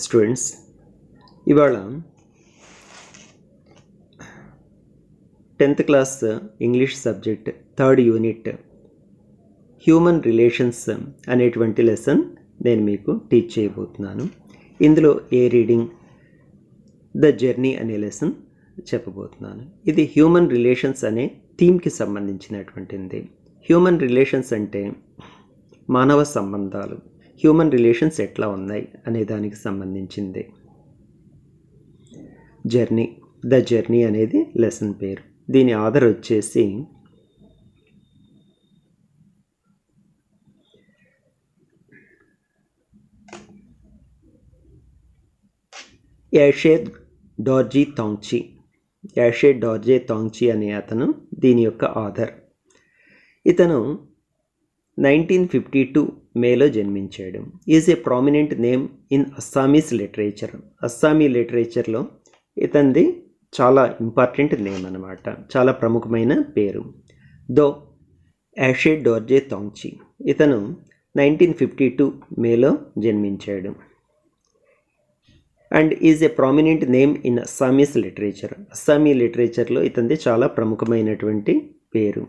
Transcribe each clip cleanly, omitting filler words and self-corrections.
Students, ఇవాళ 10th class English subject 3rd unit human relations అనేటువంటి lesson నేను మీకు టీచ్ చేయబోతున్నాను. ఇందులో ఏ రీడింగ్ ద జర్నీ అనే లెసన్ చెప్పబోతున్నాను. ఇది హ్యూమన్ రిలేషన్స్ అనే థీమ్కి సంబంధించినటువంటిది. హ్యూమన్ రిలేషన్స్ అంటే మానవ సంబంధాలు, హ్యూమన్ రిలేషన్స్ ఎట్లా ఉన్నాయి అనే దానికి సంబంధించింది. జర్నీ, ద జర్నీ అనేది లెసన్ పేరు. దీని ఆధార్ వచ్చేసి యాషే డోర్జీ తాంగ్చి. యాషే డోర్జే తాంగ్చి అనే అతను దీని యొక్క ఆధార్. ఇతను 1952 మేలో జన్మించాడు. Is a prominent name in Assamese literature. Assamese లిటరేచర్లో ఇతనిది చాలా ఇంపార్టెంట్ నేమ్ అన్నమాట, చాలా ప్రముఖమైన పేరు. దో యాషే డోర్జే తాంగ్చి. ఇతను 1952 మేలో జన్మించాడు. And is a prominent name in Assamese literature. Assamese లిటరేచర్లో ఇతనిది చాలా ప్రముఖమైనటువంటి పేరు.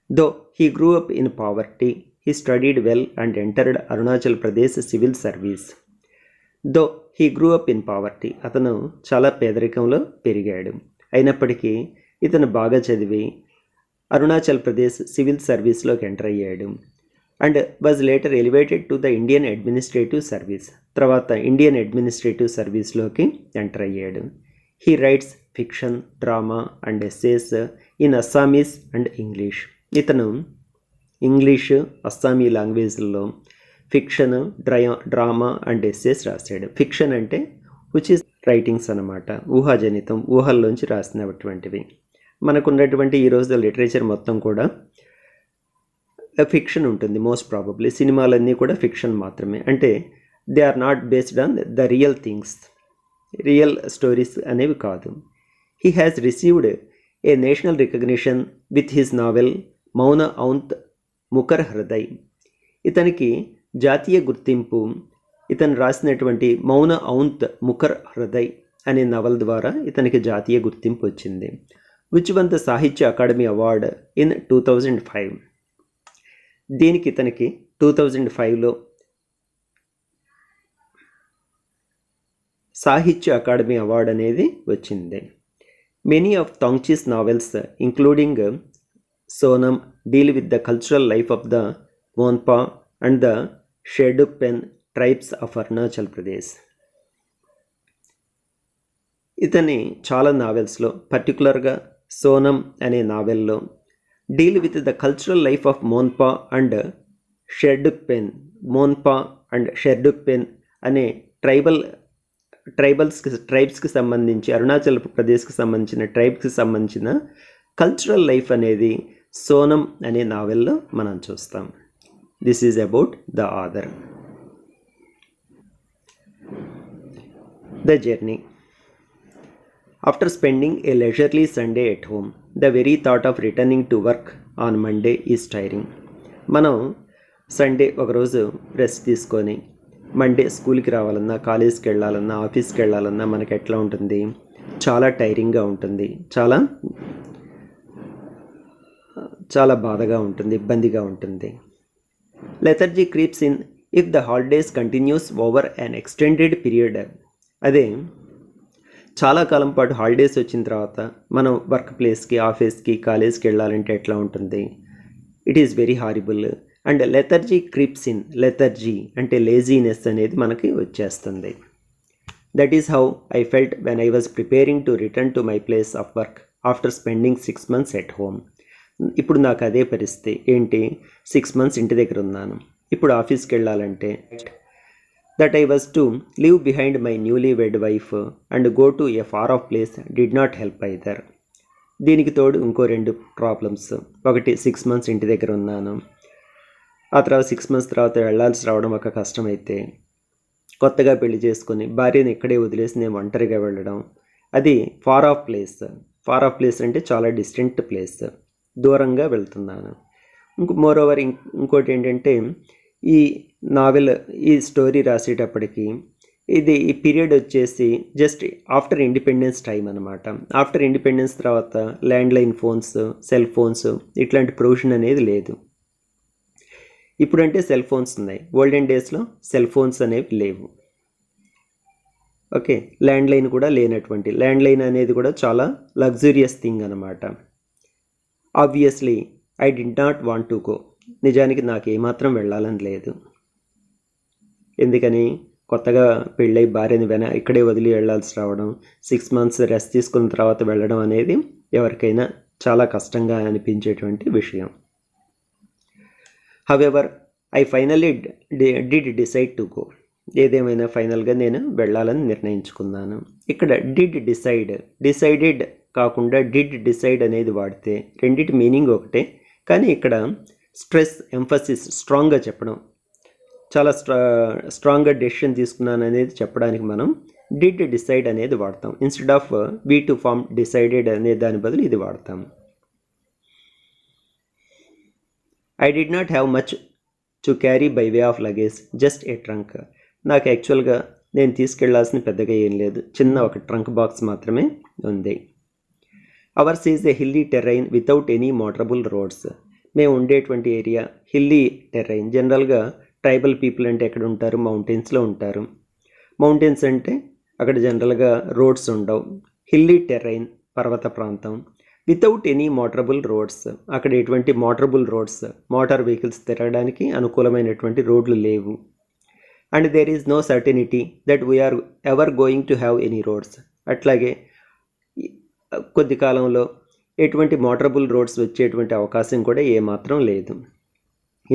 Though he grew up in poverty, he studied well and entered Arunachal Pradesh civil service. Though he grew up in poverty, అతను చాలా పేదరికంలో పెరిగాడు. అయినప్పటికీ ఇతను బాగా చదివి అరుణాచల్ ప్రదేశ్ సివిల్ సర్వీస్లోకి ఎంటర్ అయ్యాడు. And was later elevated to the Indian administrative service. తర్వాత ఇండియన్ అడ్మినిస్ట్రేటివ్ సర్వీస్లోకి ఎంటర్ అయ్యాడు. He writes fiction, drama and essays in Assamese and English. ఇతను ఇంగ్లీషు, అస్సామీ లాంగ్వేజ్లో ఫిక్షన్, డ్రామా అండ్ ఎస్సేస్ రాశాడు. ఫిక్షన్ అంటే విచ్ ఈస్ రైటింగ్స్ అన్నమాట, ఊహాజనితం, ఊహల్లోంచి రాసినటువంటివి. మనకున్నటువంటి ఈరోజు literature మొత్తం కూడా ఫిక్షన్ ఉంటుంది మోస్ట్ ప్రాబబ్లీ. సినిమాలన్నీ కూడా ఫిక్షన్ మాత్రమే, అంటే they are not based on the real things, real stories అనేవి కాదు. He has received a national recognition with his novel మౌన ఔంత్ ముఖర్ హృదయ్. ఇతనికి జాతీయ గుర్తింపు ఇతను రాసినటువంటి మౌన ఔంత్ ముఖర్ హృదయ్ అనే నవల ద్వారా ఇతనికి జాతీయ గుర్తింపు వచ్చింది. విచ్ వన్ ద సాహిత్య అకాడమీ అవార్డ్ ఇన్ 2005. దీనికి ఇతనికి 2005లో సాహిత్య అకాడమీ అవార్డు అనేది వచ్చింది. Many of Tongchi's novels, including Sonam, deal with the cultural life of the Monpa and the Sherdupen tribes of Arunachal Pradesh. ఇతని చాలా నావెల్స్లో, పర్టికులర్గా సోనం అనే నావెల్లో deal with the cultural life of Monpa and Sherdukpen. Monpa and Sherdukpen అనే ట్రైబ్స్కి సంబంధించి, అరుణాచల్ ప్రదేశ్కి సంబంధించిన ట్రైబ్స్కి సంబంధించిన కల్చరల్ లైఫ్ అనేది సోనం అనే నావెల్లో మనం చూస్తాం. This is about the author. The journey. After spending a leisurely Sunday at home, the very thought of returning to work on Monday is tiring. మనం సండే ఒకరోజు రెస్ట్ తీసుకొని మండే స్కూల్కి రావాలన్నా, కాలేజ్కి వెళ్ళాలన్నా, ఆఫీస్కి వెళ్ళాలన్నా మనకి ఎట్లా ఉంటుంది, చాలా టైరింగ్గా ఉంటుంది, చాలా బాధగా ఉంటుంది, ఇబ్బందిగా ఉంటుంది. Lethargy creeps in if the holidays continuous over an extended period. అదే చాలా కాలం పాటు హాలిడేస్ వచ్చిన తర్వాత మనం వర్క్ ప్లేస్కి, ఆఫీస్కి, కాలేజ్కి వెళ్ళాలంటే ఎట్లా ఉంటుంది, it is very horrible. And lethargy creeps in. Lethargy అంటే లేజీనెస్ అనేది మనకి వచ్చేస్తుంది. That is how I felt when I was preparing to return to my place of work after spending 6 months at home. ఇప్పుడు నాకు అదే పరిస్థితి. ఏంటి, 6 months ఇంటి దగ్గర ఉన్నాను, ఇప్పుడు ఆఫీస్కి వెళ్ళాలంటే. That I was to leave behind my newly wed wife and go to a far off place did not help either. దీనికి తోడు ఇంకో 2 ప్రాబ్లమ్స్. ఒకటి, 6 months ఇంటి దగ్గర ఉన్నాను, ఆ తర్వాత 6 months తర్వాత వెళ్ళాల్సి రావడం ఒక కష్టమైతే, కొత్తగా పెళ్లి చేసుకొని భార్యని ఇక్కడే వదిలేసి నేను ఒంటరిగా వెళ్ళడం, అది far off place. Far off place అంటే చాలా డిస్టెంట్ ప్లేస్, దూరంగా వెళ్తున్నాను. మోరోవర్ ఇంకోటి ఏంటంటే, ఈ నావెల్, ఈ స్టోరీ రాసేటప్పటికి ఈ పీరియడ్ వచ్చేసి జస్ట్ ఆఫ్టర్ ఇండిపెండెన్స్ టైం అనమాట. ఆఫ్టర్ ఇండిపెండెన్స్ తర్వాత ల్యాండ్లైన్ ఫోన్స్, సెల్ ఫోన్స్ ఇట్లాంటి ప్రొవిజన్ అనేది లేదు. ఇప్పుడంటే సెల్ ఫోన్స్ ఉన్నాయి, ఓల్డెన్ డేస్లో సెల్ ఫోన్స్ అనేవి లేవు. ఓకే, ల్యాండ్లైన్ కూడా లేనటువంటి, ల్యాండ్లైన్ అనేది కూడా చాలా లగ్జూరియస్ థింగ్ అనమాట. Obviously I did not want to go. నిజానికి నాకు ఏమాత్రం వెళ్ళాలని లేదు. ఎందుకని, కొత్తగా పెళ్ళై భార్యని ఇక్కడే వదిలి వెళ్ళాల్సి రావడం, 6 months రెస్ట్ తీసుకున్న తర్వాత వెళ్ళడం అనేది ఎవరికైనా చాలా కష్టంగా అనిపించేటువంటి విషయం. However I finally did decide to go. ఏదేమైనా ఫైనల్గా నేను వెళ్ళాలని నిర్ణయించుకున్నాను. ఇక్కడ డిసైడెడ్ కాకుండా డిడ్ డిసైడ్ అనేది వాడితే రెండిటి మీనింగ్ ఒకటే, కానీ ఇక్కడ స్ట్రెస్, ఎంఫసిస్ స్ట్రాంగ్గా చెప్పడం, చాలా స్ట్రాంగ్గా డెసిషన్ తీసుకున్నాను అనేది చెప్పడానికి మనం డిడ్ డిసైడ్ అనేది వాడతాం. Instead of we to form decided అనే దాని బదులు ఇది వాడతాం. I did not have much to carry by way of luggage, just a trunk. నాకు యాక్చువల్గా నేను తీసుకెళ్లాల్సిన పెద్దగా ఏం లేదు, చిన్న ఒక ట్రంక్ బాక్స్ మాత్రమే ఉంది. Hours is a hilly terrain without any motorable roads. మేము ఉండేటువంటి ఏరియా హిల్లీ టెర్రైన్. జనరల్గా ట్రైబల్ పీపుల్ అంటే ఎక్కడ ఉంటారు, మౌంటైన్స్లో ఉంటారు. మౌంటైన్స్ అంటే అక్కడ జనరల్గా రోడ్స్ ఉండవు. హిల్లీ టెర్రైన్, పర్వత ప్రాంతం. వితౌట్ ఎనీ మోటరబుల్ రోడ్స్, అక్కడ ఎటువంటి మోటరబుల్ రోడ్స్, మోటార్ వెహికల్స్ తిరగడానికి అనుకూలమైనటువంటి రోడ్లు లేవు. And there is no certainty that we are ever going to have any roads. అట్లాగే కొద్ది కాలంలో ఎటువంటి మోటరబుల్ రోడ్స్ వచ్చేటువంటి అవకాశం కూడా ఏమాత్రం లేదు.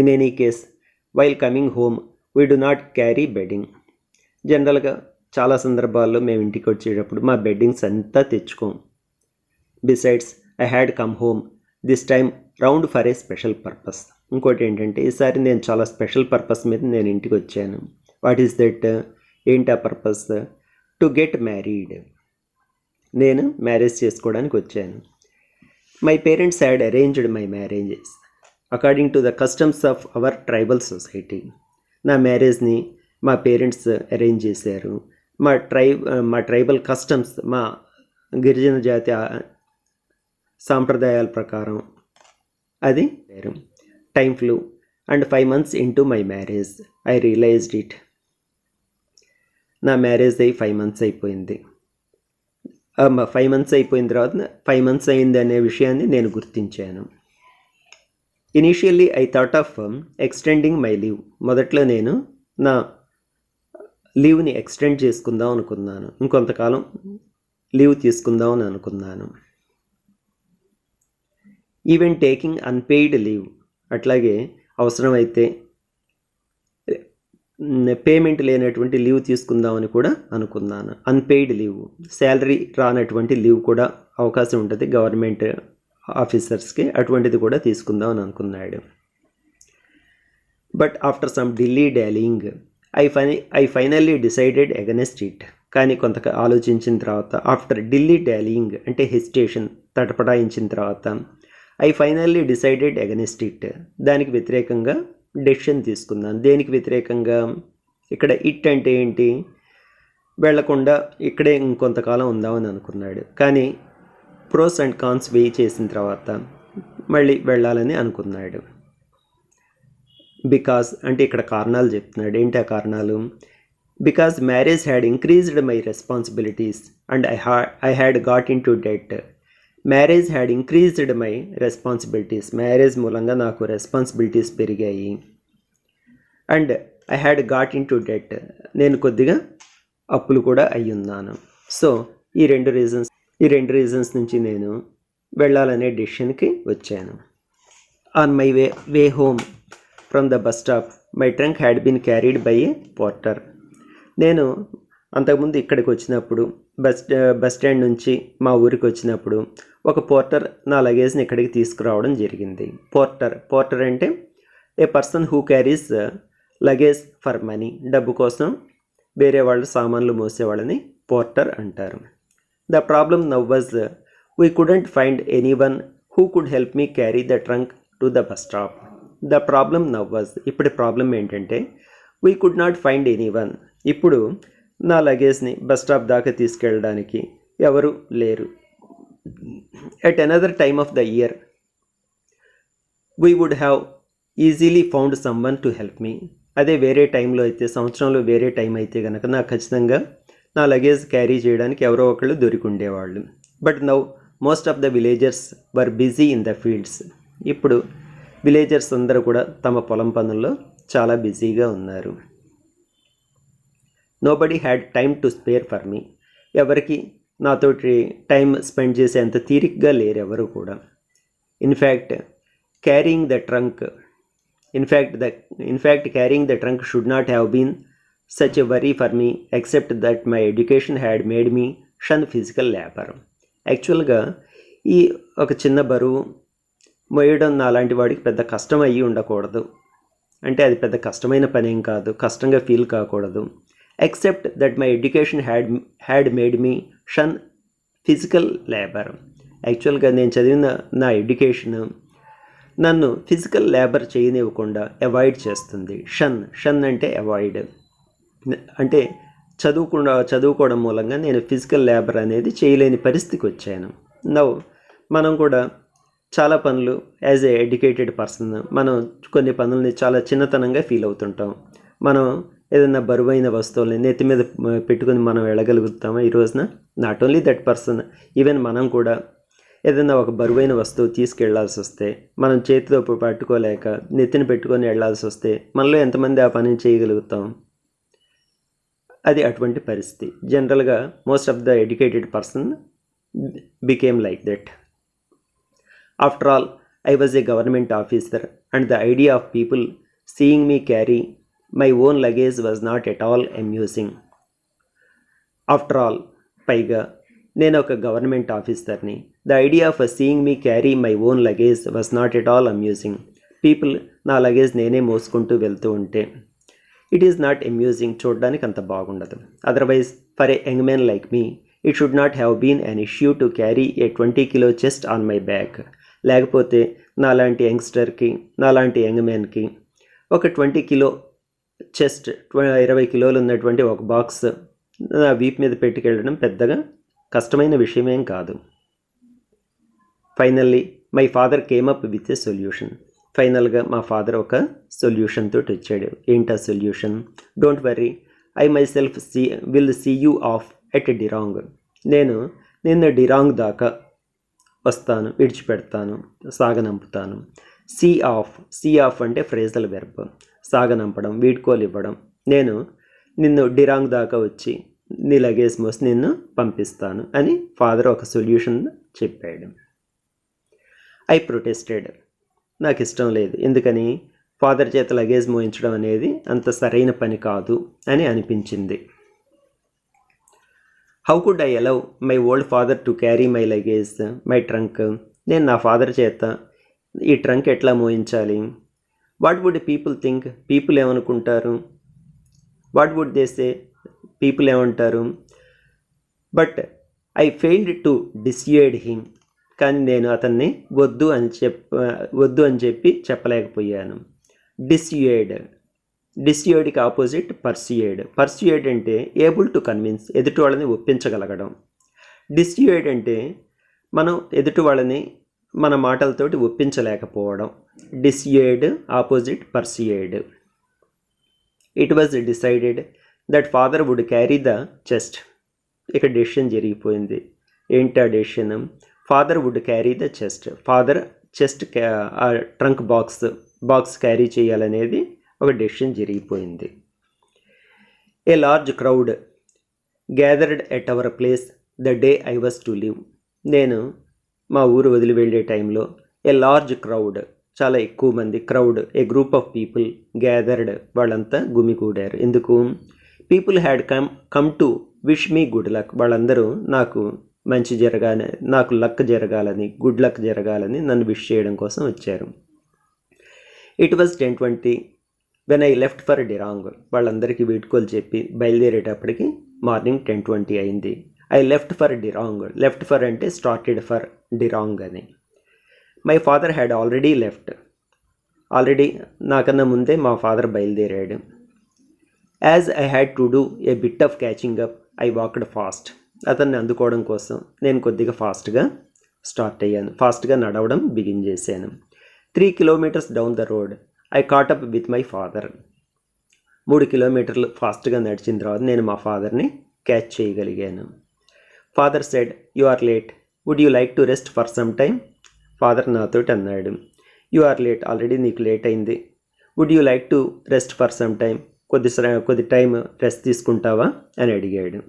In any case while coming home we do not carry bedding. జనరల్గా చాలా సందర్భాల్లో మేము ఇంటికి వచ్చేటప్పుడు మా బెడ్డింగ్స్ అంతా తెచ్చుకోం. Besides I had come home this time round for a special purpose. ఇంకోటి ఏంటంటే, ఈసారి నేను చాలా స్పెషల్ పర్పస్ మీద నేను ఇంటికి వచ్చాను. What is that? ఏంటి ఆ పర్పస్? To get married. నేను మ్యారేజ్ చేసుకోవడానికి వచ్చాను. My parents had arranged my marriages according to the customs of our tribal society. నా మ్యారేజ్ని మా పేరెంట్స్ అరేంజ్ చేశారు. మా ట్రైబల్ కస్టమ్స్, మా గిరిజన జాతి సాంప్రదాయాల ప్రకారం అది వేరు. Time flew and 5 months into my marriage I realised it. నా మ్యారేజ్ అయ్యి 5 months అయిపోయింది. 5 months అయిపోయిన తర్వాత 5 months అయింది అనే విషయాన్ని నేను గుర్తించాను. Initially I thought of extending my leave. మొదట్లో నేను నా లీవ్ని ఎక్స్టెండ్ చేసుకుందాం అనుకున్నాను, ఇంకొంతకాలం లీవ్ తీసుకుందాం అని అనుకున్నాను. ఈవెన్ టేకింగ్ అన్పెయిడ్ లీవ్, అట్లాగే అవసరమైతే పేమెంట్ లేనటువంటి లీవ్ తీసుకుందామని కూడా అనుకున్నాను. అన్పెయిడ్ లీవ్, శాలరీ రానటువంటి లీవ్ కూడా అవకాశం ఉంటుంది గవర్నమెంట్ ఆఫీసర్స్కి, అటువంటిది కూడా తీసుకుందాం అని అనుకున్నాడు. But after some Delhi darling I finally decided against it. కానీ కొంత ఆలోచించిన తర్వాత, ఆఫ్టర్ ఢిల్లీ డాలింగ్ అంటే హెసిటేషన్, తటపటాయించిన తర్వాత, I finally decided against it, దానికి వ్యతిరేకంగా డెసిషన్ తీసుకున్నాను. దేనికి వ్యతిరేకంగా? ఇక్కడ ఇట్ అంటే ఏంటి? వెళ్లకుండా ఇక్కడే ఇంకొంతకాలం ఉందామని అనుకున్నాడు. కానీ ప్రోస్ అండ్ కాన్స్ వెయి చేసిన తర్వాత మళ్ళీ వెళ్ళాలని అనుకున్నాడు. బికాజ్ అంటే ఇక్కడ కారణాలు చెప్తున్నాడు. ఏంటి ఆ కారణాలు? Because marriage had increased my responsibilities and I had got in to debt. Marriage had increased my responsibilities, marriage మూలంగా నాకు రెస్పాన్సిబిలిటీస్ పెరిగాయి. And I had got in to debt, నేను కొద్దిగా అప్పులు కూడా అయి ఉన్నాను. సో ఈ రెండు రీజన్స్ నుంచి నేను వెళ్ళాలనే డెసిషన్కి వచ్చాను. On my way home from the bus stop my trunk had been carried by a porter. నేను అంతకుముందు ఇక్కడికి వచ్చినప్పుడు బస్ స్టాండ్ నుంచి మా ఊరికి వచ్చినప్పుడు ఒక పోర్టర్ నా లగేజ్ని ఇక్కడికి తీసుకురావడం జరిగింది. పోర్టర్ అంటే a person who carries luggage for money, డబ్బు కోసం వేరే వాళ్ళ సామాన్లు మోసేవాళ్ళని పోర్టర్ అంటారు. The problem now was we couldn't find anyone who could help me carry the trunk to the bus stop. The problem now was, ఇప్పుడు problem ఏంటంటే we could not find anyone. ఇప్పుడు నా లగేజ్ని బస్ స్టాప్ దాకా తీసుకెళ్ళడానికి ఎవరు లేరు. At another time of the year we would have easily found someone to help me. అదే వేరే టైంలో అయితే, సంవత్సరంలో వేరే టైం అయితే కనుక నాకు ఖచ్చితంగా నా లగేజ్ క్యారీ చేయడానికి ఎవరో ఒకళ్ళు దొరికి ఉండేవాళ్ళు. But now most of the villagers were busy in the fields. ఇప్పుడు విలేజర్స్ అందరూ కూడా తమ పొలం పనుల్లో చాలా బిజీగా ఉన్నారు. Nobody had time to spare for me. ఎవరికి నాతోటి టైం స్పెండ్ చేసేంత తీరికగా లేరు ఎవరు కూడా. In fact carrying the trunk carrying the trunk should not have been such a worry for me, except that my education had made me shun physical labor. యాక్చువల్గా ఈ ఒక చిన్న బరువు మోయడం నాలాంటి వాడికి పెద్ద కష్టం అయ్యి ఉండకూడదు. అంటే అది పెద్ద కష్టమైన పని ఏం కాదు, కష్టంగా ఫీల్ కాకూడదు. Except that my education had made me shun physical labour. యాక్చువల్గా నేను చదివిన నా ఎడ్యుకేషన్ నన్ను ఫిజికల్ లేబర్ చేయనివ్వకుండా అవాయిడ్ చేస్తుంది. షన్ అంటే అవాయిడ్, అంటే చదువుకోవడం మూలంగా నేను ఫిజికల్ లేబర్ అనేది చేయలేని పరిస్థితికి వచ్చాను. నౌ మనం కూడా చాలా పనులు యాజ్ ఏ ఎడ్యుకేటెడ్ పర్సన్ మనం కొన్ని పనుల్ని చాలా చిన్నతనంగా ఫీల్ అవుతుంటాం. మనం ఏదైనా బరువైన వస్తువుల్ని నెత్తి మీద పెట్టుకుని మనం వెళ్ళగలుగుతామా ఈ రోజున? Not only that person, even మనం కూడా ఏదైనా ఒక బరువైన వస్తువు తీసుకెళ్లాల్సి వస్తే మనం చేతితో పట్టుకోలేక నెత్తిని పెట్టుకొని వెళ్లాల్సి వస్తే మనలో ఎంతమంది ఆ పనిని చేయగలుగుతాం? అది అటువంటి పరిస్థితి. జనరల్గా most of the educated person became like that. After all I was a government officer and the idea of people seeing me carry my own luggage was not at all amusing. After all, పైగా నేను ఒక government ఆఫీసర్ని. The idea of seeing me carry my own luggage was not at all amusing. People నా luggage నేనే మోసుకుంటూ వెళ్తూ ఉంటే it is not amusing, చూడడానికి అంత బాగుండదు. Otherwise for a young man like me it should not have been an issue to carry a 20 kilo chest on my back. లేకపోతే నాలాంటి యంగ్స్టర్కి, నాలాంటి యంగ్ మ్యాన్కి ఒక 20 kilo చెస్ట్, 20 kilos ఉన్నటువంటి ఒక బాక్స్ నా వీప్ మీద పెట్టుకెళ్ళడం పెద్దగా కష్టమైన విషయమేం కాదు. Finally my father came up with a solution. ఫైనల్గా మా ఫాదర్ ఒక సొల్యూషన్ తోటి వచ్చాడు. ఏంటా solution? Don't worry, I myself will see you off at Dirang. నేను నిన్న డిరాంగ్ దాకా వస్తాను, విడిచిపెడతాను, సాగనంపుతాను. సీ ఆఫ్ అంటే ఫ్రేజల్ వెర్బ్. సాగనంపడం, వీడ్కోలు ఇవ్వడం. నేను నిన్ను డిరాంగ్ దాకా వచ్చి నీ లగేజ్ మోసి నిన్ను పంపిస్తాను అని ఫాదర్ ఒక సొల్యూషన్ చెప్పాడు. I protested. నాకు ఇష్టం లేదు. ఎందుకని? ఫాదర్ చేత లగేజ్ మోయించడం అనేది అంత సరైన పని కాదు అని అనిపించింది. How could I allow my old father to carry my luggage, my trunk? నేను నా ఫాదర్ చేత ఈ ట్రంక్ ఎట్లా మోయించాలి? What would people think? People ఏమనుకుంటారు? What would they say? People ఏమంటారు? But I failed to dissuade him. కానీ నేను అతన్ని వద్దు అని చెప్పి చెప్పలేకపోయాను. డిస్యూడ్కి ఆపోజిట్ పర్స్యూడ్ అంటే ఏబుల్ టు కన్విన్స్, ఎదుటి వాళ్ళని ఒప్పించగలగడం. డిస్యూడ్ అంటే మనం ఎదుటి వాళ్ళని మన మాటలతోటి ఒప్పించలేకపోవడం. Dissuade opposite persuade. It was decided that father would carry the chest. ఇక డెసిషన్ జరిగిపోయింది. ఏంటి ఆ decision? Father would carry the chest. Father chest trunk box carry చేయాలనేది ఒక డెసిషన్ జరిగిపోయింది. A large crowd gathered at our place the day I was to leave. నేను మా ఊరు వదిలి వెళ్ళే టైంలో ఏ లార్జ్ క్రౌడ్, చాలా ఎక్కువ మంది, crowd A group of people, gathered వాళ్ళంతా గుమికూడారు. ఎందుకు? People had come to wish me good luck. వాళ్ళందరూ నాకు మంచి జరగాలని, నాకు లక్ జరగాలని, గుడ్ లక్ జరగాలని నన్ను విష్ చేయడం కోసం వచ్చారు. It was 10:20 when I left for Dirang. వాళ్ళందరికీ వీడ్కోలు చెప్పి బయలుదేరేటప్పటికి మార్నింగ్ 10:20 అయింది. I left for Dirang. Left for అంటే స్టార్టెడ్ ఫర్ డిరాంగ్ అని. My father had already left. Already నాకన్నా ముందే మా ఫాదర్ బయలుదేరాడు. As I had to do a bit of catching up I walked fast. అతన్ని అందుకోవడం కోసం నేను కొద్దిగా ఫాస్ట్గా నడవడం బిగిన్ చేశాను. 3 kilometers down the road I caught up with my father. 3 kilometers ఫాస్ట్గా నడిచిన తర్వాత నేను మా ఫాదర్ని క్యాచ్ చేయగలిగాను. Father said, you are late, would you like to rest for some time. Father నాతోటి అన్నాడు, యు ఆర్ లేట్, ఆల్రెడీ నీకు లేట్ అయింది. Would you like to rest for some time, కొద్ది టైం రెస్ట్ తీసుకుంటావా అని అడిగాడు.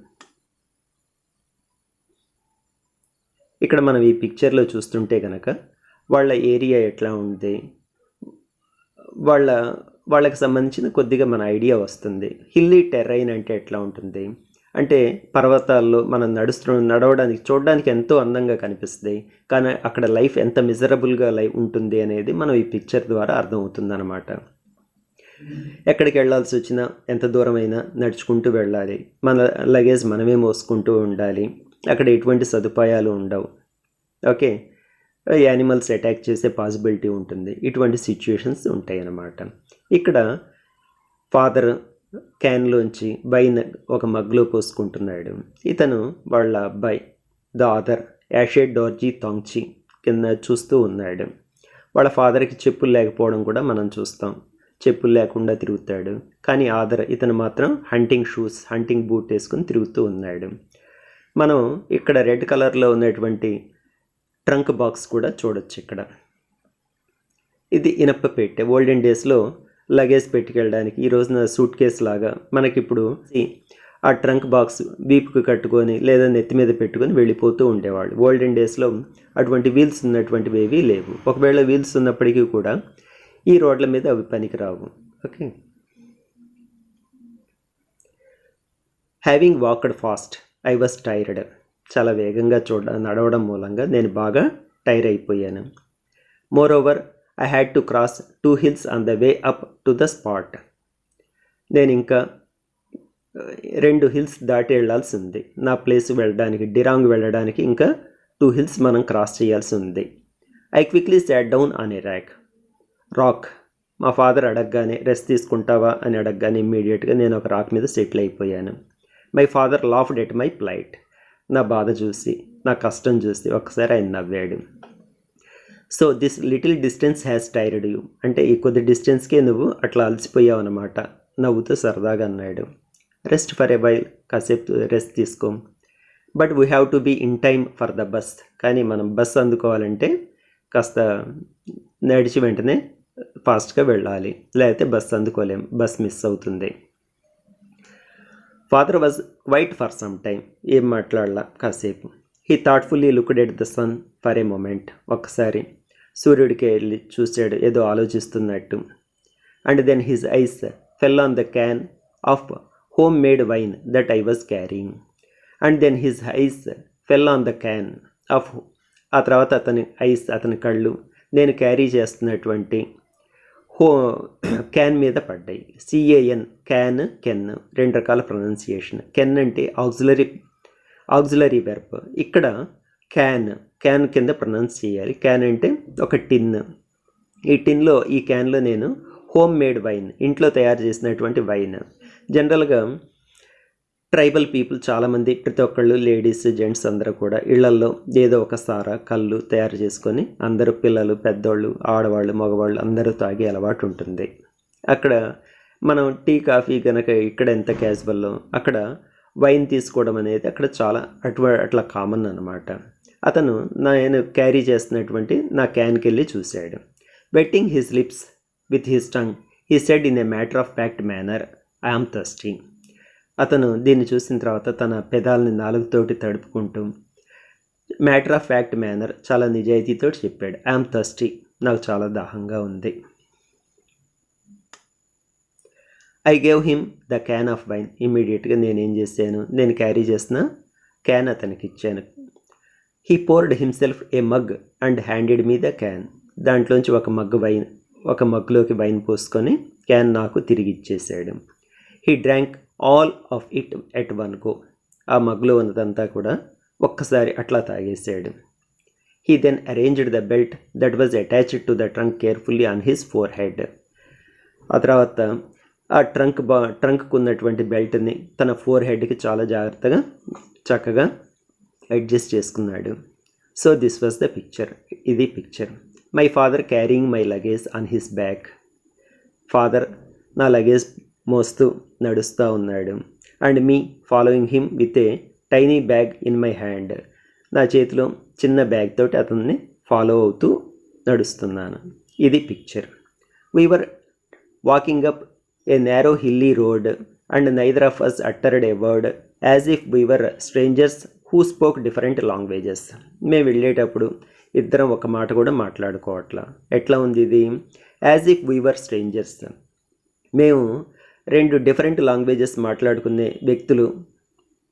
ఇక్కడ మనం ఈ పిక్చర్లో చూస్తుంటే కనుక వాళ్ళ ఏరియా ఎట్లా ఉంది, వాళ్ళకి సంబంధించిన కొద్దిగా మన ఐడియా వస్తుంది. హిల్లీ టెర్రైన్ అంటే ఎట్లా ఉంటుంది అంటే పర్వతాల్లో మనం నడవడానికి చూడడానికి ఎంతో అందంగా కనిపిస్తుంది, కానీ అక్కడ లైఫ్ ఎంత మిజరబుల్గా ఉంటుంది అనేది మనం ఈ పిక్చర్ ద్వారా అర్థమవుతుంది అన్నమాట. ఎక్కడికి వెళ్ళాల్సి వచ్చినా ఎంత దూరమైనా నడుచుకుంటూ వెళ్ళాలి, మన లగేజ్ మనమే మోసుకుంటూ ఉండాలి, అక్కడ ఎటువంటి సదుపాయాలు ఉండవు. ఓకే, యానిమల్స్ అటాక్ చేసే పాసిబిలిటీ ఉంటుంది, ఇటువంటి సిచ్యుయేషన్స్ ఉంటాయి అన్నమాట. ఇక్కడ ఫాదర్ క్యాన్లోంచి వైన్ ఒక మగ్లో పోసుకుంటున్నాడు. ఇతను వాళ్ళ అబ్బాయి ద అదర్ యాషెడ్ డోర్జీ తాంగ్చి కింద చూస్తూ ఉన్నాడు. వాళ్ళ ఫాదర్కి చెప్పులు లేకపోవడం కూడా మనం చూస్తాం, చెప్పులు లేకుండా తిరుగుతాడు. కానీ ఇతను మాత్రం హంటింగ్ బూట్ వేసుకొని తిరుగుతూ ఉన్నాడు. మనం ఇక్కడ రెడ్ కలర్లో ఉన్నటువంటి ట్రంక్ బాక్స్ కూడా చూడొచ్చు. ఇక్కడ ఇది ఇనప పెట్టె, ఓల్డెన్ డేస్లో లగేజ్ పెట్టుకెళ్ళడానికి, ఈ రోజున సూట్ కేస్ లాగా మనకిప్పుడు ఆ ట్రంక్ బాక్స్ వీపుకు కట్టుకొని లేదా నెత్తి మీద పెట్టుకొని వెళ్ళిపోతూ ఉండేవాళ్ళు. ఓల్డెన్ డేస్లో అటువంటి వీల్స్ ఉన్నటువంటివి ఏవీ లేవు. ఒకవేళ వీల్స్ ఉన్నప్పటికీ కూడా ఈ రోడ్ల మీద అవి పనికిరావు. Okay, having walked fast I was tired. చాలా వేగంగా నడవడం మూలంగా నేను బాగా టైర్ అయిపోయాను. Moreover I had to cross 2 hills on the way up to the spot. నేను ఇంకా 2 hills దాటి వెళ్ళాల్సి ఉంది. నా ప్లేస్ వెళ్ళడానికి, డిరాంగ్ వెళ్ళడానికి ఇంకా 2 hills మనం క్రాస్ చేయాల్సి ఉంది. I quickly sat down on a rock. మా ఫాదర్ అడగగానే, రెస్ట్ తీసుకుంటావా అని అడగగానే ఇమ్మీడియట్గా నేను ఒక రాక్ మీద సెటిల్ అయిపోయాను. My father laughed at my plight. నా బాధ చూసి, నా కష్టం చూసి ఒక్కసారి ఆయన నవ్వాడు. So this little distance has tired you, అంటే ఈ కొద్ది డిస్టెన్స్కే నువ్వు అట్లా అలసిపోయావు అనమాట, నవ్వుతూ సరదాగా అన్నాడు. రెస్ట్ ఫర్ ఎ వైల్, కాసేపు రెస్ట్ తీసుకో. But we have to be in time for the bus. కానీ మనం బస్ అందుకోవాలంటే కాస్త నడిచి వెంటనే ఫాస్ట్గా వెళ్ళాలి, లేకపోతే బస్ అందుకోలేం, బస్ మిస్ అవుతుంది. Father was quiet for some time, ఏం మాట్లాడలా కాసేపు. He thoughtfully looked at the sun for a moment. ఒక్కసారి సూర్యుడికి వెళ్ళి చూశాడు, ఏదో ఆలోచిస్తున్నట్టు. And then his eyes fell on the can of homemade wine that I was carrying. And then his eyes fell on the can of, ఆ తర్వాత అతని కళ్ళు నేను క్యారీ చేస్తున్నటువంటి క్యాన్ మీద పడ్డాయి. CAN, కెన్, 2 రకాల ప్రొనౌన్సియేషన్. కెన్ అంటే ఆక్సిలరీ వెర్బ్. ఇక్కడ క్యాన్ కింద ప్రొనౌన్స్ చేయాలి. క్యాన్ అంటే ఒక టిన్. ఈ క్యాన్లో నేను హోమ్ మేడ్ వైన్, ఇంట్లో తయారు చేసినటువంటి వైన్. జనరల్గా ట్రైబల్ పీపుల్ చాలామంది, ప్రతి ఒక్కళ్ళు, లేడీస్ జెంట్స్ అందరూ కూడా ఇళ్లల్లో ఏదో ఒక కళ్ళు తయారు చేసుకొని అందరూ, పిల్లలు, పెద్దోళ్ళు, ఆడవాళ్ళు, మగవాళ్ళు అందరూ తాగే అలవాటు ఉంటుంది. అక్కడ మనం టీ, కాఫీ కనుక ఇక్కడ ఎంత క్యాజువల్లో, అక్కడ వైన్ తీసుకోవడం అనేది అక్కడ చాలా అట్లా కామన్ అనమాట. అతను నేను క్యారీ చేస్తున్నటువంటి నా క్యాన్కి వెళ్ళి చూశాడు. Wetting his lips with his tongue he said in a matter of fact manner, I am thirsty. అతను దీన్ని చూసిన తర్వాత తన పెదాలని నాలుగుతోటి తడుపుకుంటూ మ్యాటర్ ఆఫ్ ఫ్యాక్ట్ మేనర్, చాలా నిజాయితీతో చెప్పాడు, ఐ ఆమ్ థర్స్టీ, నాకు చాలా దాహంగా ఉంది. I gave him the can of wine. ఇమ్మీడియట్గా నేనేం చేశాను, నేను క్యారీ చేసిన క్యాన్ అతనికి ఇచ్చాను. He poured himself a mug and handed me the can. దాంట్లోంచి ఒక మగ్లోకి వైన్ పోసుకొని క్యాన్ నాకు తిరిగి ఇచ్చేసాడు. He drank all of it at one go. ఆ మగ్లో ఉన్నదంతా కూడా ఒక్కసారి అట్లా తాగేసాడు. He then arranged the belt that was attached to the trunk carefully on his four head. ఆ తర్వాత ఆ ట్రంక్కు ఉన్నటువంటి బెల్ట్ని తన ఫోర్ హెడ్కి చాలా జాగ్రత్తగా చక్కగా అడ్జస్ట్ చేసుకున్నాడు. So this was the picture. ఇది picture. My father carrying my luggage on his back. Father నా లగేజ్ మోస్తూ నడుస్తూ ఉన్నాడు. And me following him with a tiny bag in my hand. నా చేతిలో చిన్న బ్యాగ్ తోటి అతన్ని ఫాలో అవుతూ నడుస్తున్నాను. ఇది picture. We were walking up a narrow hilly road and neither of us uttered a word as if we were strangers who spoke different languages. మేము వెళ్ళేటప్పుడు ఇద్దరం ఒక మాట కూడా మాట్లాడుకోవట్లా. ఎట్లా ఉంది ఇది? As if we were strangers. మేము రెండు డిఫరెంట్ లాంగ్వేజెస్ మాట్లాడుకునే వ్యక్తులు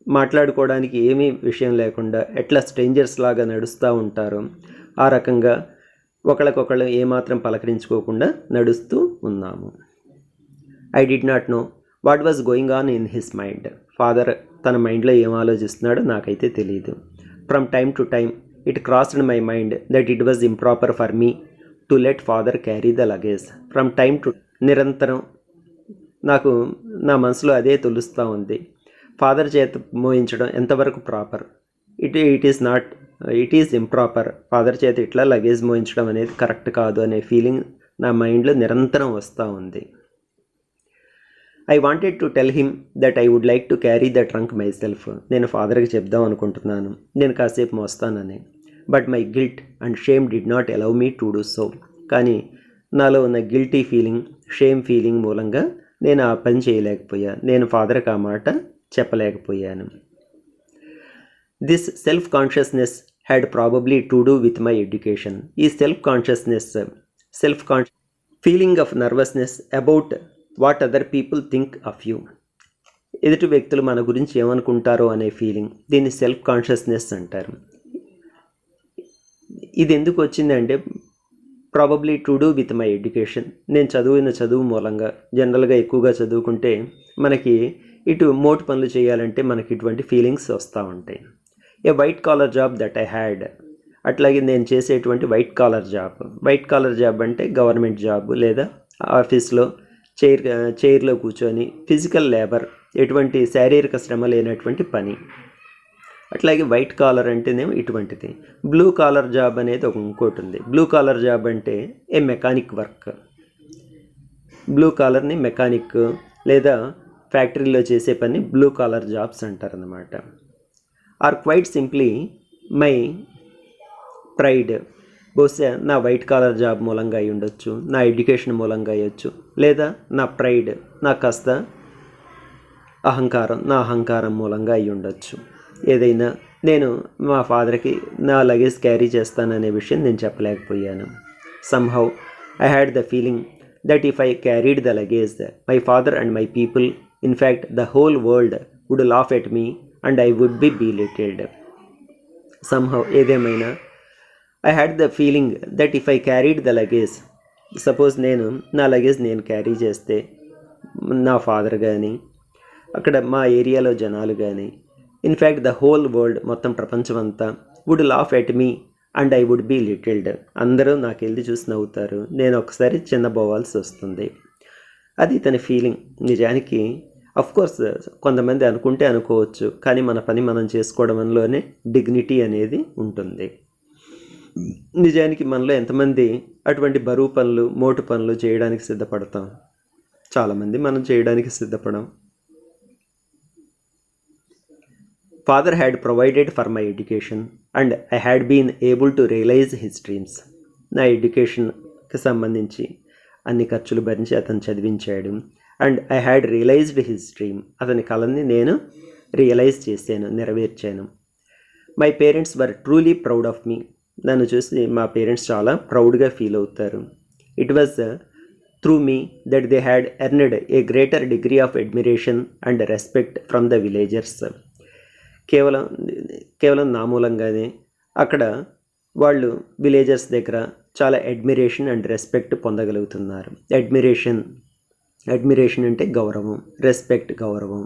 మాట్లాడుకోవడానికి ఏమీ విషయం లేకుండా ఎట్లా స్ట్రేంజర్స్ లాగా నడుస్తూ ఉంటారో ఆ రకంగా ఒకళ్ళకొకళ్ళు ఏమాత్రం పలకరించుకోకుండా నడుస్తూ ఉన్నాము. I did not know what was going on in his mind. Father తన మైండ్లో ఏం ఆలోచిస్తున్నాడో నాకైతే తెలియదు. From time to time it crossed my mind that it was improper for me to let father carry the luggage. From time to నిరంతరం నాకు నా మనసులో అదే తెలుస్తూ ఉంది. ఫాదర్ చేత మోయించడం ఎంతవరకు proper, it is improper. Father చేత ఇట్లా లగేజ్ మోయించడం అనేది కరెక్ట్ కాదు అనే ఫీలింగ్ నా మైండ్లో నిరంతరం వస్తూ ఉంది. I wanted to tell him that I would like to carry the trunk myself. నేను ఫాదర్కి చెప్దాం అనుకుంటున్నాను నేను కాసేపు మోస్తానని. But my guilt and shame did not allow me to do so. కానీ నాలో ఉన్న గిల్టీ ఫీలింగ్, షేమ్ ఫీలింగ్ మూలంగా నేను ఆ పని చేయలేకపోయా. నేను ఫాదర్కి ఆ మాట చెప్పలేకపోయాను. This self consciousness had probably to do with my education. ఈ feeling of nervousness about what other people think of you. ఎదుటి వ్యక్తులు మన గురించి ఏమనుకుంటారో అనే ఫీలింగ్, దీన్ని సెల్ఫ్ కాన్షియస్నెస్ అంటారు. ఇది ఎందుకు వచ్చిందంటే probably to do with my education. నేను చదివిన చదువు మూలంగా, జనరల్గా ఎక్కువగా చదువుకుంటే మనకి ఇటు మోటు పనులు చేయాలంటే మనకి ఇటువంటి ఫీలింగ్స్ వస్తూ ఉంటాయి. A white collar job that I had. అట్లాగే నేను చేసేటువంటి వైట్ కాలర్ జాబ్ అంటే గవర్నమెంట్ జాబ్ లేదా ఆఫీస్లో చైర్లో కూర్చొని ఫిజికల్ లేబర్, ఎటువంటి శారీరక శ్రమ లేనటువంటి పని. అట్లాగే వైట్ కాలర్ అంటేనేమో ఇటువంటిది. బ్లూ కాలర్ జాబ్ అనేది ఇంకోటి ఉంది. బ్లూ కాలర్ జాబ్ అంటే ఏ మెకానిక్ వర్క్. బ్లూ కాలర్ని మెకానిక్ లేదా ఫ్యాక్టరీలో చేసే పని బ్లూ కాలర్ జాబ్స్ అంటారన్నమాట. Or quite simply my pride. బహుశా నా వైట్ కాలర్ జాబ్ మూలంగా అయి ఉండొచ్చు, నా ఎడ్యుకేషన్ మూలంగా అయ్యొచ్చు, లేదా నా ప్రైడ్, నా కాస్త అహంకారం మూలంగా అయి ఉండొచ్చు. ఏదైనా నేను మా ఫాదర్కి నా లగేజ్ క్యారీ చేస్తాననే విషయం నేను చెప్పలేకపోయాను. Somehow I had the feeling that if I carried the luggage my father and my people, in fact the whole world would laugh at me and I would be belittled. Somehow ఏదేమైనా I had the feeling that if I carried the luggage, suppose నా luggage నేను carry చేస్తే నా father కానీ అక్కడ మా ఏరియాలో జనాలు కానీ, ఇన్ఫ్యాక్ట్ ద హోల్ వరల్డ్ మొత్తం ప్రపంచం అంతా would laugh at me and I would belittled. అందరూ నాకు వెళ్ళి చూసి నవ్వుతారు, నేను ఒకసారి చిన్నబోవాల్సి వస్తుంది. అది తన ఫీలింగ్. నిజానికి అఫ్కోర్స్ కొంతమంది అనుకుంటే అనుకోవచ్చు, కానీ మన పని మనం చేసుకోవడంలోనే డిగ్నిటీ అనేది ఉంటుంది. నిజానికి మనలో ఎంతమంది అటువంటి బరువు పనులు, మోటు పనులు చేయడానికి సిద్ధపడతాం? చాలామంది మనం చేయడానికి సిద్ధపడం. Father had provided for my education and I had been able to realise his dreams. నా ఎడ్యుకేషన్కి సంబంధించి అన్ని ఖర్చులు భరించి అతను చదివించాడు. And I had realised his dream. అతని కళని నేను రియలైజ్ చేశాను, నెరవేర్చాను. My parents were truly proud of me. నన్ను చూసి మా పేరెంట్స్ చాలా ప్రౌడ్గా ఫీల్ అవుతారు. It was through me that they had earned a greater degree of admiration and respect from the villagers. కేవలం నా మూలంగానే అక్కడ వాళ్ళు విలేజర్స్ దగ్గర చాలా అడ్మిరేషన్ అండ్ రెస్పెక్ట్ పొందగలుగుతున్నారు. అడ్మిరేషన్ అంటే గౌరవం, రెస్పెక్ట్ గౌరవం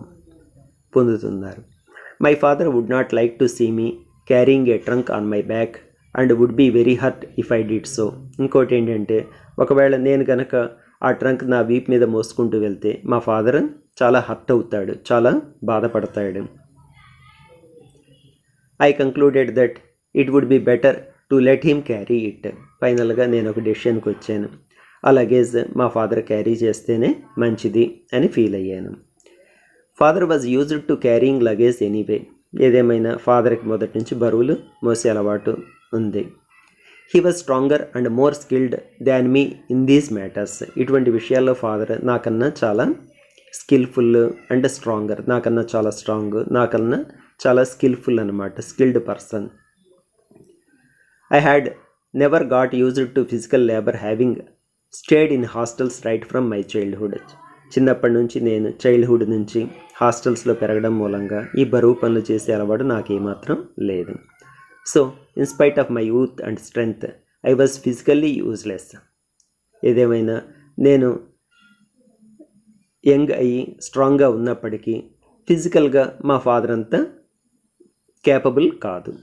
పొందుతున్నారు. My father would not like to see me carrying a trunk on my back and would be very hurt if I did so. ఇంకోటి ఏంటంటే, ఒకవేళ నేను కనుక ఆ ట్రంక్ నా వీప్ మీద మోసుకుంటూ వెళ్తే మా ఫాదర్ చాలా హర్ట్ అవుతాడు, చాలా బాధపడతాడు. I concluded that it would be better to let him carry it. ఫైనల్గా నేను ఒక డెసిషన్కి వచ్చాను, ఆ లగేజ్ మా ఫాదర్ క్యారీ చేస్తేనే మంచిది అని ఫీల్ అయ్యాను. Father was used to carrying luggage anyway. ఏదేమైనా ఫాదర్కి మొదటి నుంచి బరువులు మోసే అలవాటు ఉంది. He was stronger and more skilled than me in these matters. ఇటువంటి విషయాల్లో ఫాదర్ నాకన్నా చాలా స్కిల్ఫుల్ అండ్ స్ట్రాంగర్, నాకన్నా చాలా స్ట్రాంగ్, నాకన్నా చాలా స్కిల్ఫుల్ అనమాట, skilled person. I had never got used to physical labour having stayed in hostels right from my childhood. చిన్నప్పటి నుంచి నేను చైల్డ్హుడ్ నుంచి హాస్టల్స్లో పెరగడం మూలంగా ఈ బరువు పనులు చేసే అలవాటు నాకేమాత్రం లేదు. So in spite of my youth and strength I was physically useless. ఏదేమైనా నేను యంగ్ అయ్యి స్ట్రాంగ్గా ఉన్నప్పటికీ ఫిజికల్గా మా ఫాదర్ అంతా కేపబుల్ కాదు.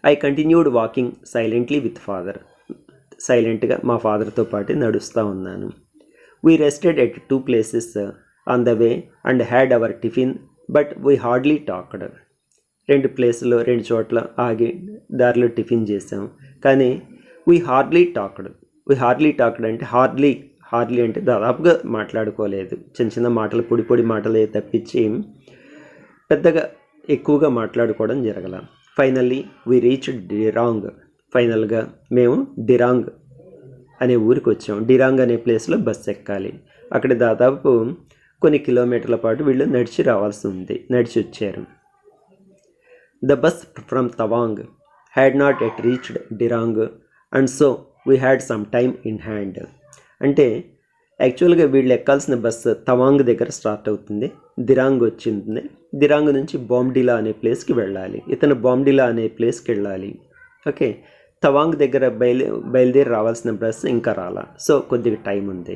I continued walking silently with father. సైలెంట్గా మా ఫాదర్తో పాటు నడుస్తూ ఉన్నాను. We rested at 2 places on the way and had our tiffin but we hardly talked. 2 ప్లేసుల్లో 2 చోట్ల ఆగి దారిలో టిఫిన్ చేసాం, కానీ వీ హార్డ్లీ టాక్డ్ అంటే హార్డ్లీ అంటే దాదాపుగా మాట్లాడుకోలేదు. చిన్న చిన్న మాటలు, పొడి మాటలే తప్పించి పెద్దగా ఎక్కువగా మాట్లాడుకోవడం జరగల. Finally we reached Dirang. ఫైనల్గా మేము డిరాంగ్ అనే ఊరికి వచ్చాం. డిరాంగ్ అనే ప్లేస్లో బస్సు ఎక్కాలి. అక్కడ దాదాపు కొన్ని కిలోమీటర్ల పాటు వీళ్ళు నడిచి వచ్చారు. The bus from Tawang had not yet reached Dirang and so we had some time in hand. అంటే యాక్చువల్గా వీళ్ళు ఎక్కాల్సిన బస్సు తవాంగ్ దగ్గర స్టార్ట్ అవుతుంది, దిరాంగ్ వచ్చింది. దిరాంగ్ నుంచి బాంబ్డిలా అనే ప్లేస్కి వెళ్ళాలి. ఇతను బాంబ్డిలా అనే ప్లేస్కి వెళ్ళాలి. ఓకే, తవాంగ్ దగ్గర బయలుదేరి రావాల్సిన బస్సు ఇంకా రాలా. సో కొద్దిగా టైం ఉంది.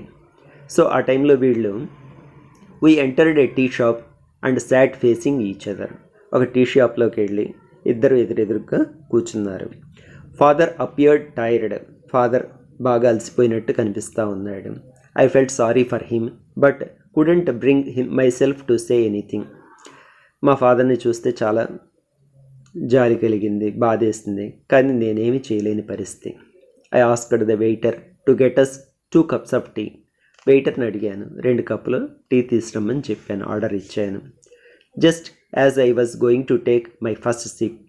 సో ఆ టైంలో వీళ్ళు we entered a tea shop and sat facing each other. ఒక టీ షాప్లోకి వెళ్ళి ఇద్దరు ఎదురుగా కూర్చున్నారు. Father appeared tired. ఫాదర్ బాగా అలసిపోయినట్టు కనిపిస్తూ ఉన్నాడు. I felt sorry for him but couldn't bring my self to say anything. మా ఫాదర్ని చూస్తే చాలా జాలి కలిగింది, బాధేస్తుంది, కానీ నేనేమి చేయలేని పరిస్థితి. I asked the waiter to get us 2 cups of tea. వెయిటర్ని అడిగాను, 2 కప్పులు టీ తీసుకురమ్మని చెప్పాను, ఆర్డర్ ఇచ్చాను. Just as I was going to take my first sip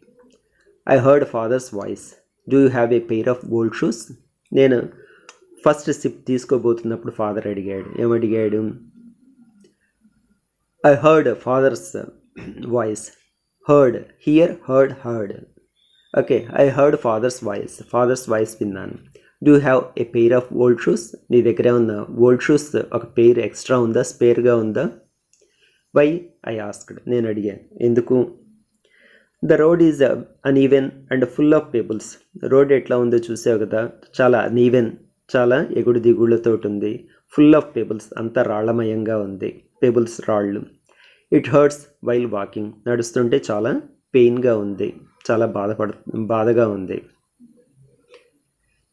I heard father's voice, do you have a pair of gold shoes. నేను first sip తీసుకోబోతున్నప్పుడు father అడిగాడు. ఏమడిగాడు? I heard father's voice. Heard. Okay, I heard father's voice విన్నాను. Do have a pair of old shoes. నీ దగ్గర ఉన్న old shoes ఒక pair extra ఉందా, స్పేర్గా ఉందా? Why I asked. నేను అడిగాను, ఎందుకు? The road is uneven and full of pebbles. Road ఎట్లా ఉందో చూసావు కదా, చాలా అన్ఈవెన్, చాలా ఎగుడు దిగుళ్ళతో ఉంది. ఫుల్ ఆఫ్ పెబుల్స్, అంతా రాళ్లమయంగా ఉంది. పెబుల్స్, రాళ్ళు. It hurts while walking. నడుస్తుంటే చాలా పెయిన్గా ఉంది, చాలా బాధగా ఉంది.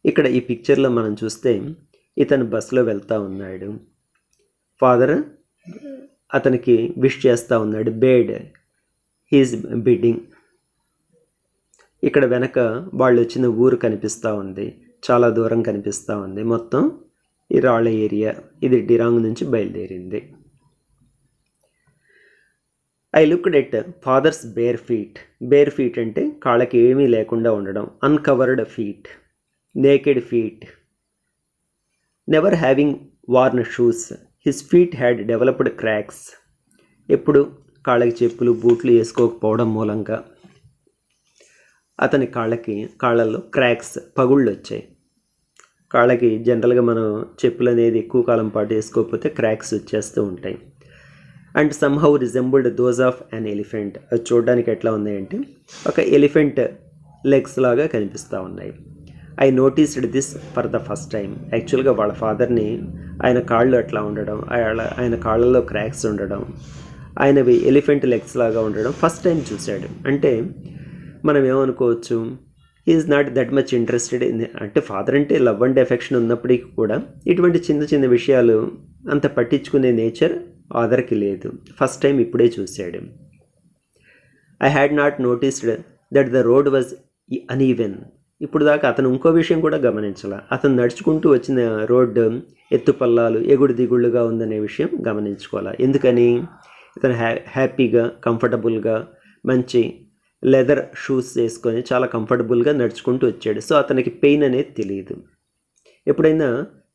ఇక్కడ ఈ పిక్చర్లో మనం చూస్తే ఇతను బస్సులో వెళ్తూ ఉన్నాడు. ఫాదర్ అతనికి విష్ చేస్తూ ఉన్నాడు, బేడ్ హీజ్ బిడ్డింగ్. ఇక్కడ వెనక వాళ్ళు వచ్చిన ఊరు కనిపిస్తూ ఉంది, చాలా దూరం కనిపిస్తూ ఉంది. మొత్తం ఈ రాళ్ళ ఏరియా. ఇది డిరాంగ్ నుంచి బయలుదేరింది. I looked at father's bare feet అంటే కాళ్ళకి ఏమీ లేకుండా ఉండడం. Uncovered feet, naked feet. Never having worn shoes his feet had developed cracks. ఎప్పుడు కాళ్ళకి చెప్పులు, బూట్లు వేసుకోకపోవడం మూలంగా అతని కాళ్ళల్లో క్రాక్స్, పగుళ్ళు వచ్చాయి. కాళ్ళకి జనరల్గా మనం చెప్పులు అనేది ఎక్కువ కాలం పాటు వేసుకోకపోతే క్రాక్స్ వచ్చేస్తూ ఉంటాయి. And somehow రిజెంబుల్డ్ those of an elephant. అది చూడడానికి ఎట్లా ఉన్నాయంటే ఒక ఎలిఫెంట్ లెగ్స్ లాగా కనిపిస్తూ ఉన్నాయి. I noticed this for the first time. యాక్చువల్గా వాళ్ళ ఫాదర్ని ఆయన కాళ్ళు అట్లా ఉండడం, ఆయన కాళ్ళల్లో క్రాక్స్ ఉండడం, ఆయనవి ఎలిఫెంట్ లెగ్స్ లాగా ఉండడం ఫస్ట్ టైం చూశాడు. అంటే మనం ఏమనుకోవచ్చు, is not that much interested in, అంటే ఫాదర్ అంటే లవ్ అండ్ ఎఫెక్షన్ ఉన్నప్పటికీ కూడా ఇటువంటి చిన్న చిన్న విషయాలు అంత పట్టించుకునే నేచర్ ఫాదర్కి లేదు. ఫస్ట్ టైం ఇప్పుడే చూశాడు. I had not noticed that the road was uneven. ఇప్పుడు దాకా అతను ఇంకో విషయం కూడా గమనించాల, అతను నడుచుకుంటూ వచ్చిన రోడ్డు ఎత్తుపల్లాలు ఎగుడు దిగుళ్ళుగా ఉందనే విషయం గమనించుకోవాలి. ఎందుకని ఇతను హ్యాపీగా కంఫర్టబుల్గా మంచి లెదర్ షూస్ వేసుకొని చాలా కంఫర్టబుల్గా నడుచుకుంటూ వచ్చాడు. సో అతనికి పెయిన్ అనేది తెలియదు. ఎప్పుడైనా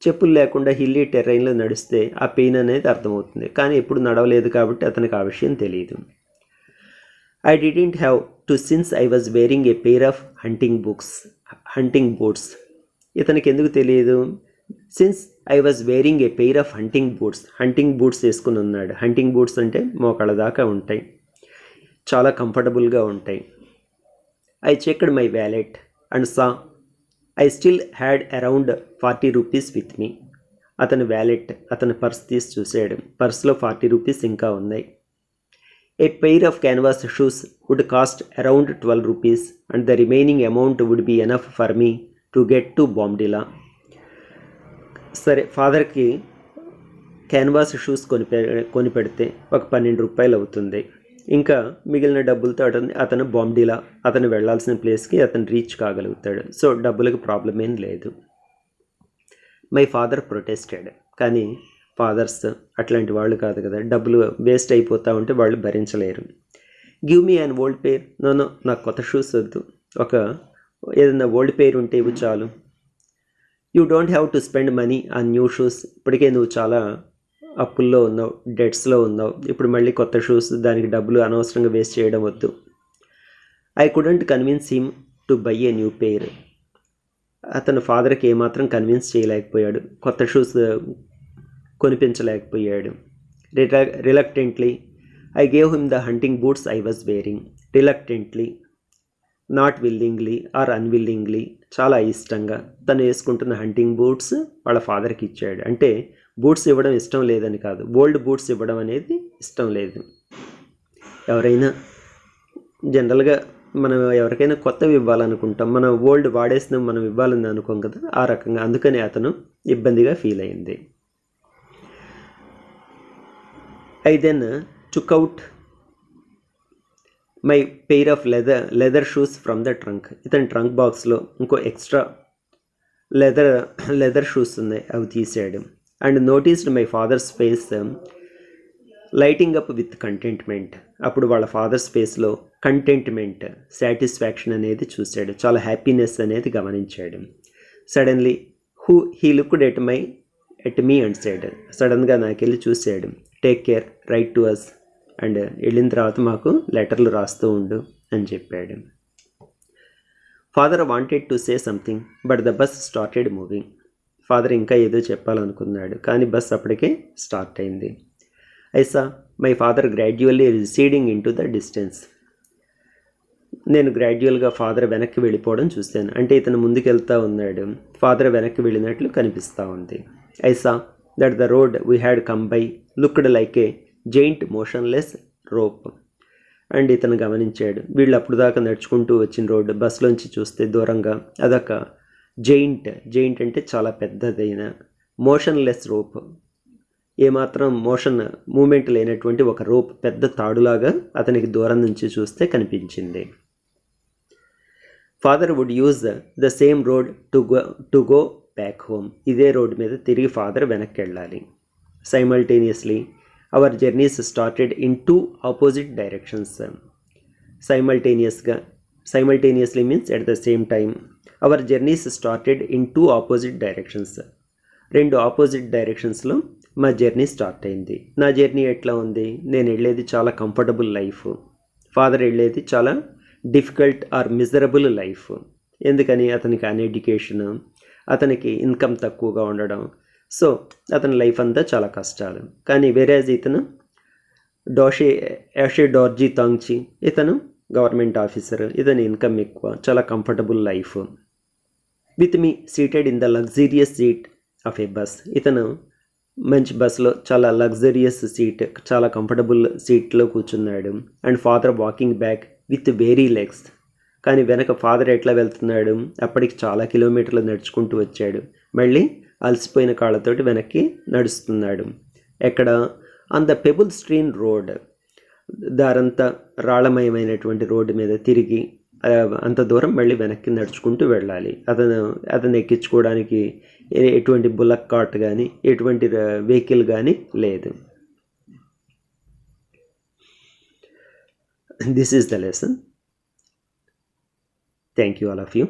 చెప్పులు లేకుండా హిల్లీ టెర్రైన్లో నడిస్తే ఆ పెయిన్ అనేది అర్థమవుతుంది, కానీ ఎప్పుడు నడవలేదు కాబట్టి అతనికి ఆ విషయం తెలియదు. I didn't have to since I was wearing a pair of hunting boots. ఇతనికి ఎందుకు తెలియదు? Since I was wearing a pair of hunting boots వేసుకుని ఉన్నాడు. హంటింగ్ బూట్స్ అంటే మోకాళ్ళ దాకా ఉంటాయి, చాలా కంఫర్టబుల్గా ఉంటాయి. I checked my wallet and saw I still had around 40 rupees with me. అతని వ్యాలెట్, అతని పర్స్ తీసి చూశాడు. పర్స్లో 40 రూపీస్ ఇంకా ఉన్నాయి. A pair of canvas shoes would cost around 12 rupees and the remaining amount would be enough for me to get to Bombdila. సరే, ఫాదర్కి canvas shoes కొని పెడితే ఒక 12 రూపాయలు అవుతుంది. ఇంకా మిగిలిన డబ్బులతో అతను బాంబ్డిలా, అతను వెళ్ళాల్సిన ప్లేస్కి అతను రీచ్ కాగలుగుతాడు. సో డబ్బులకు ప్రాబ్లం ఏం లేదు. My father protested. కానీ ఫాదర్స్ అట్లాంటి వాళ్ళు కాదు కదా, డబ్బులు వేస్ట్ అయిపోతూ ఉంటే వాళ్ళు భరించలేరు. Give me an old pair. No, నాకు కొత్త షూస్ వద్దు, ఒక ఏదైనా ఓల్డ్ పెయిర్ ఉంటే ఇవి చాలు. You don't have to spend money on new shoes. ఇప్పటికే నువ్వు చాలా అప్పుల్లో ఉన్నావు, డెట్స్లో ఉన్నావు, ఇప్పుడు మళ్ళీ కొత్త షూస్, దానికి డబ్బులు అనవసరంగా వేస్ట్ చేయడం వద్దు. I couldn't convince him to buy a new pair. అతను ఫాదర్కి ఏమాత్రం కన్విన్స్ చేయలేకపోయాడు, కొత్త షూస్ కొనిపించలేకపోయాడు. Reluctantly I gave him the hunting boots I was wearing. Reluctantly, not willingly or unwillingly, చాలా ఇష్టంగా తను వేసుకుంటున్న హంటింగ్ బూట్స్ వాళ్ళ ఫాదర్కి ఇచ్చాడు. అంటే బూట్స్ ఇవ్వడం ఇష్టం లేదని కాదు, ఓల్డ్ బూట్స్ ఇవ్వడం అనేది ఇష్టం లేదు. ఎవరైనా జనరల్గా మనం ఎవరికైనా కొత్తవి ఇవ్వాలనుకుంటాం, మనం ఓల్డ్ వాడేసిన మనం ఇవ్వాలని అనుకోం కదా, ఆ రకంగా. అందుకని అతను ఇబ్బందిగా ఫీల్ అయింది. I then took out my pair of leather shoes from the trunk. ఇతని ట్రంక్ బాక్స్లో ఇంకో ఎక్స్ట్రా లెదర్ షూస్ ఉన్నాయి, అవి తీసాడు. And noticed my father's face lighting up with contentment. అప్పుడు వాళ్ళ ఫాదర్స్ ఫేస్లో కంటెంట్మెంట్, సాటిస్ఫాక్షన్ అనేది చూశాడు, చాలా హ్యాపీనెస్ అనేది గమనించాడు. Suddenly he looked at me and said. సడన్గా నాకెళ్ళి చూశాడు. Take care, write to us, and వెళ్ళిన తర్వాత మాకు లెటర్లు రాస్తూ ఉండు అని చెప్పాడు. Father wanted to say something but the bus started moving. Father ఇంకా ఏదో చెప్పాలనుకున్నాడు, కానీ బస్ అప్పటికే స్టార్ట్ అయింది. I saw my father gradually receding into the distance. నేను గ్రాడ్యువల్గా ఫాదర్ వెనక్కి వెళ్ళిపోవడం చూశాను. అంటే ఇతను ముందుకెళ్తూ ఉన్నాడు, ఫాదర్ వెనక్కి వెళ్ళినట్లు కనిపిస్తూ ఉంది. I saw that the road we had come by looked like A giant motionless rope. And ఇతను గమనించాడు, వీళ్ళు అప్పుడు దాకా నడుచుకుంటూ వచ్చిన రోడ్డు బస్సులోంచి చూస్తే దూరంగా అదొక జైంట్ అంటే చాలా పెద్దదైన మోషన్లెస్ రోప్, ఏమాత్రం మూమెంట్ లేనటువంటి ఒక రోప్, పెద్ద తాడులాగా అతనికి దూరం నుంచి చూస్తే కనిపించింది. Father would use the same road to go back home. ఇదే రోడ్ మీద తిరిగి ఫాదర్ వెనక్కి వెళ్ళాలి. Simultaneously our journeys started in 2 opposite directions. Simultaneously means at the same time. Our journeys started in 2 opposite directions. 2 opposite డైరెక్షన్స్లో మా journey start అయింది. నా journey ఎట్లా ఉంది? నేను వెళ్ళేది చాలా కంఫర్టబుల్ లైఫ్, ఫాదర్ వెళ్ళేది చాలా డిఫికల్ట్ ఆర్ మిజరబుల్ లైఫ్. ఎందుకని? అతనికి అన్ఎడ్యుకేషన్, అతనికి ఇన్కమ్ తక్కువగా ఉండడం, సో అతని లైఫ్ అంతా చాలా కష్టాలు. కానీ వేరేజ్ ఇతను యాషే డార్జీ తాంగ్చి, ఇతను గవర్నమెంట్ ఆఫీసర్, ఇతని ఇన్కమ్ ఎక్కువ, చాలా comfortable life. With me seated in the luxurious seat of A bus. ఇతను మంచి బస్లో చాలా లగ్జరియస్ సీట్, చాలా కంఫర్టబుల్ సీట్లో కూర్చున్నాడు. And father walking back with weary legs. కానీ వెనక ఫాదర్ ఎట్లా వెళ్తున్నాడు, అప్పటికి చాలా కిలోమీటర్లు నడుచుకుంటూ వచ్చాడు. మళ్ళీ అలసిపోయిన కాళ్ళతోటి వెనక్కి నడుస్తున్నాడు. ఎక్కడ? On the pebble strewn road, దారంతా రాళ్ళమయమైనటువంటి రోడ్డు మీద తిరిగి అంత దూరం మళ్ళీ వెనక్కి నడుచుకుంటూ వెళ్ళాలి. అతను ఎక్కించుకోవడానికి ఎటువంటి బుల్లక్ కార్ట్ కానీ ఎటువంటి వెహికల్ కానీ లేదు. This is the lesson. Thank you all of you.